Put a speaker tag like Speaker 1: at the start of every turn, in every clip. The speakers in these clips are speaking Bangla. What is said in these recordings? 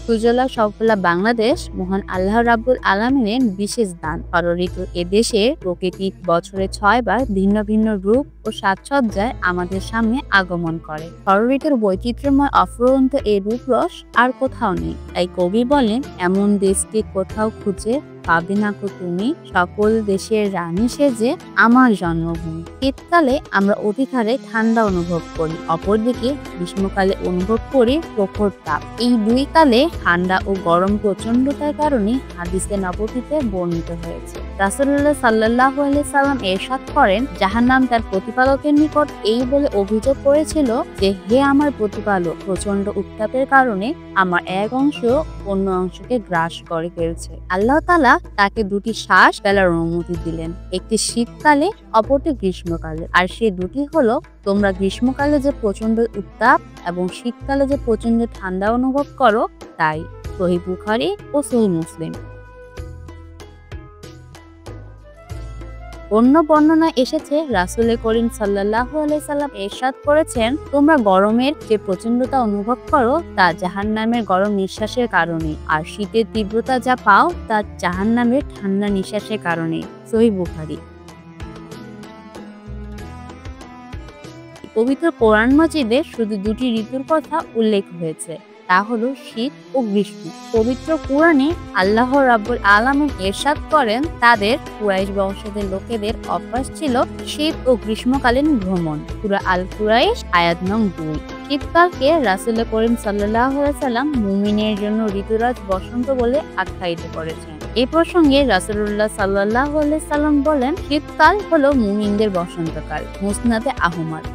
Speaker 1: সুজলা সফলা বাংলাদেশ মহান আল্লাহ রাব্বুল আলামিনের বিশেষ দান। ষড়ঋতু এদেশে প্রকৃতি বছরে ৬ বার ভিন্ন ভিন্ন রূপ ও সাজসজ্জায় আমাদের সামনে আগমন করে। ষড়ঋতুর বৈচিত্র্যময় অফুরন্ত এই রূপরস আর কোথাও নেই। তাই কবি বলেন, এমন দেশকে কোথাও খুঁজে পাবে না কো তুমি, সকল দেশের রানী সেজে আমার জন্মভূমি। শীতকালে আমরা অতিহারে ঠান্ডা অনুভব করি, অপরদিকে গ্রীষ্মকালে অনুভব করি প্রখর তাপ। এই দুই কালে ঠান্ডা ও গরম প্রচন্ডতার কারণে হাদিসে নববীতে বর্ণিত হয়েছে। রাসূলুল্লাহ সাল্লাল্লাহু আলাইহি সাল্লাম ইরশাদ করেন, জাহান্নাম তার প্রতিপালকের নিকট এই বলে অভিযোগ করেছিল যে, হে আমার প্রতিপালক, প্রচন্ড উত্তাপের কারণে আমার এক অংশ অন্য অংশকে গ্রাস করে ফেলছে। আল্লাহ তাআলা তাকে দুটি শ্বাস ফেলার অনুমতি দিলেন, একটি শীতকালে, অপরটি গ্রীষ্মকালে। আর সে দুটি হলো, তোমরা গ্রীষ্মকালে যে প্রচন্ড উত্তাপ এবং শীতকালে যে প্রচন্ড ঠান্ডা অনুভব করো তাই। সহিহ বুখারী ও সহিহ মুসলিম। অন্য বর্ণনায় এসেছে, রাসূল করিম সাল্লাল্লাহু আলাইহি সাল্লাম ইরশাদ করেছেন, তোমরা গরমের যে প্রচন্ডতা অনুভব করো তা জাহান্নামের গরম নিঃশ্বাসের কারণে, আর শীতের তীব্রতা যা পাও তা জাহান্নামের ঠান্ডা নিঃশ্বাসের কারণে। সহিহ বুখারী। পবিত্র কোরআন মাজিদে শুধু দুটি ঋতুর কথা উল্লেখ হয়েছে, তা হলো শীত ও গ্রীষ্ম। পবিত্র কোরআনে আল্লাহ রাব্বুল আলামিন ইরশাদ করেন, তাদের কুরাইশ বংশধর লোকেদের অভ্যাস ছিল শীত ও গ্রীষ্মকালীন ভ্রমণ। সূরা আল কুরাইশ আয়াত নং ২। শীতকালকে রাসূল করিম সাল্লাল্লাহু আলাইহি সাল্লাম মুমিনের জন্য ঋতুরাজ বসন্ত বলে আখ্যায়িত করেছেন। এই প্রসঙ্গে রাসূলুল্লাহ সাল্লাল্লাহু আলাইহি সাল্লাম বলেন, শীতকাল হলো মুমিনদের বসন্তকাল। মুসনাদে আহমদ।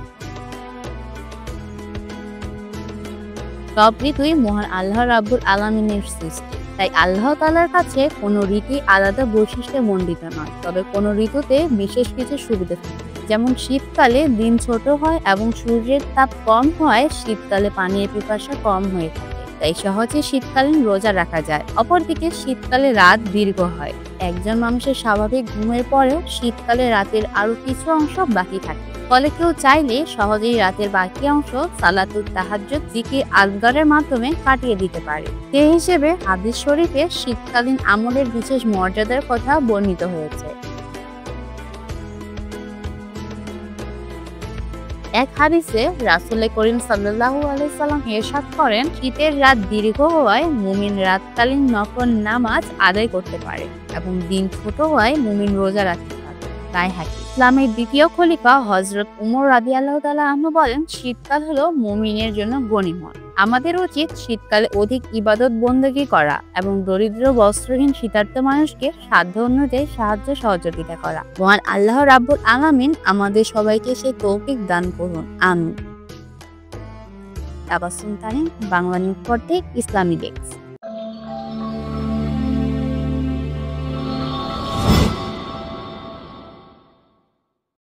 Speaker 1: সব ঋতুই মহান আল্লাহ রাব্বুল আলামিনের সৃষ্টি, তাই আল্লাহ তাআলার কাছে কোনো ঋতুই আলাদা বৈশিষ্ট্যে মণ্ডিত নয়। তবে কোনো ঋতুতে বিশেষ কিছু সুবিধা থাকে, যেমন শীতকালে দিন ছোট হয় এবং সূর্যের তাপ কম হয়, শীতকালে পানির পিপাসা কম হয়ে থাকে, তাই সহজে শীতকালীন রোজা রাখা যায়। অপরদিকে শীতকালে রাত দীর্ঘ হয়। একজন মানুষের স্বাভাবিক ঘুমের পরেও শীতকালে রাতের আরো কিছু অংশ বাকি থাকে, ফলে কেউ চাইলে সহজেই রাতের বাকি অংশ সালাতুত তাহাজ্জুদ, জিকির, আজকারের মাধ্যমে কাটিয়ে দিতে পারে। সেই হিসেবে হাদিস শরীফে শীতকালীন আমলের বিশেষ মর্যাদার কথা বর্ণিত হয়েছে। এক হাদিসে রাসূল করিম সাল্লাল্লাহু আলাইহি সাল্লাম ইরশাদ করেন, শীতের রাত দীর্ঘ হওয়ায় মুমিন রাতকালীন নফল নামাজ আদায় করতে পারে এবং দিন ছোট হওয়ায় মুমিন রোজা রাখতে পারে। ইসলামের দ্বিতীয় খলিফা হযরত উমর রাদিয়াল্লাহু তাআলা আনহু বলেন, শীতকাল হলো মুমিনের জন্য গনিমত। আমাদের উচিত শীতকালে অধিক ইবাদত বন্দেগী করা এবং দরিদ্র বস্ত্রহীন শীতার্ত মানুষকে সাধ্য অনুযায়ী সাহায্য সহযোগিতা করা। মহান আল্লাহ রাব্বুল আলামিন আমাদের সবাইকে সেই তৌফিক দান করুন, আমিন। Tabassum Tarim, Bangla news for tech, ইসলামী ডেস্ক।